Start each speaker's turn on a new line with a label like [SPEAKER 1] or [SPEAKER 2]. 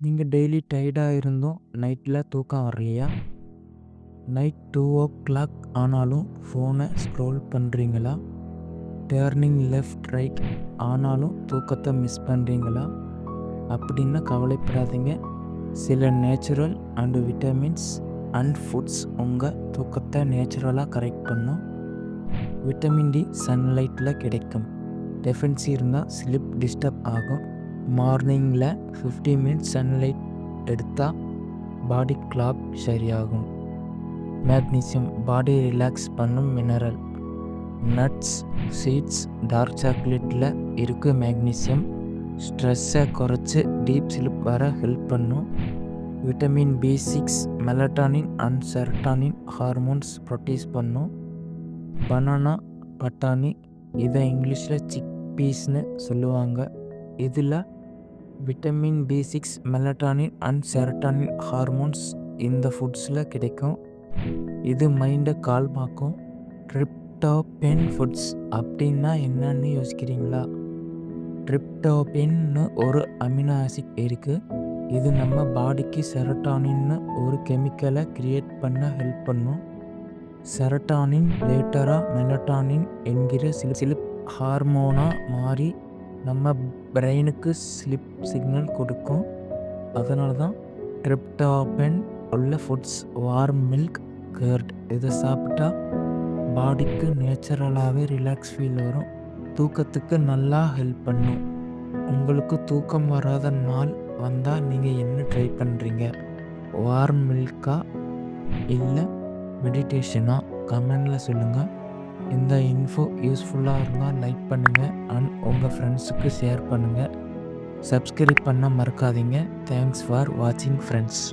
[SPEAKER 1] நீங்கள் டெய்லி டயர்டாக இருந்தும் நைட்டில் தூக்கம் வரலையா? நைட் 2 o'clock ஆனாலும் ஃபோனை ஸ்க்ரோல் பண்ணுறீங்களா? டேர்னிங் லெஃப்ட் ரைட் ஆனாலும் தூக்கத்தை மிஸ் பண்ணுறீங்களா? அப்படின்னு கவலைப்படாதீங்க. சில natural and vitamins and foods உங்கள் தூக்கத்தை நேச்சுரலாக கரெக்ட் பண்ணும். விட்டமின் டி சன்லைட்டில் கிடைக்கும். டெஃபின்சி இருந்தால் ஸ்லிப் டிஸ்டர்ப் ஆகும். மார்னிங்கில் 50 minutes சன்லைட் எடுத்தால் பாடி கிளாக் சரியாகும். மேக்னீசியம் பாடி ரிலாக்ஸ் பண்ணும் மினரல். நட்ஸ், சீட்ஸ், டார்க் சாக்லேட்டில் இருக்க மேக்னீசியம் ஸ்ட்ரெஸ்ஸை குறைச்சி டீப் ஸ்லிப் வர ஹெல்ப் பண்ணும். Vitamin B6 melatonin and serotonin hormones produce பண்ணும். பனானா, பட்டாணி, இதை இங்கிலீஷில் சிக் பீஸ்னு சொல்லுவாங்க. இதில் vitamin B6 melatonin and serotonin hormones இந்த ஃபுட்ஸில் கிடைக்கும். இது மைண்டை கால்மாக்கும். ட்ரிப்டோபேன் ஃபுட்ஸ் அப்படின்னா என்னன்னு யோசிக்கிறீங்களா? ட்ரிப்டோபேன்னு ஒரு அமினோ ஆசிட் இருக்குது. இது நம்ம பாடிக்கு செரட்டானின்னு ஒரு கெமிக்கலை கிரியேட் பண்ண ஹெல்ப் பண்ணும். செரட்டானின் லேட்டராக மெலட்டானின் என்கிற ஸ்லிப் ஹார்மோனாக மாறி நம்ம பிரெயினுக்கு ஸ்லிப் சிக்னல் கொடுக்கும். அதனால தான் ட்ரிப்டோபேன் உள்ள ஃபுட்ஸ் வார்ம் மில்க், கர்ட் இதை சாப்பிட்டா பாடிக்கு நேச்சுரலாகவே ரிலாக்ஸ் ஃபீல் வரும். தூக்கத்துக்கு நல்லா ஹெல்ப் பண்ணும். உங்களுக்கு தூக்கம் வராத நாள் வந்தால் நீங்கள் என்ன ட்ரை பண்ணுறீங்க? வார்ம் மில்கா இல்லை மெடிடேஷனா? கமெண்டில் சொல்லுங்கள். இந்த இன்ஃபோ யூஸ்ஃபுல்லாக இருந்தால் லைக் பண்ணுங்கள் அண்ட் உங்கள் ஃப்ரெண்ட்ஸுக்கு ஷேர் பண்ணுங்கள். சப்ஸ்கிரைப் பண்ண மறக்காதீங்க. தேங்க்ஸ் ஃபார் வாட்சிங் ஃப்ரெண்ட்ஸ்.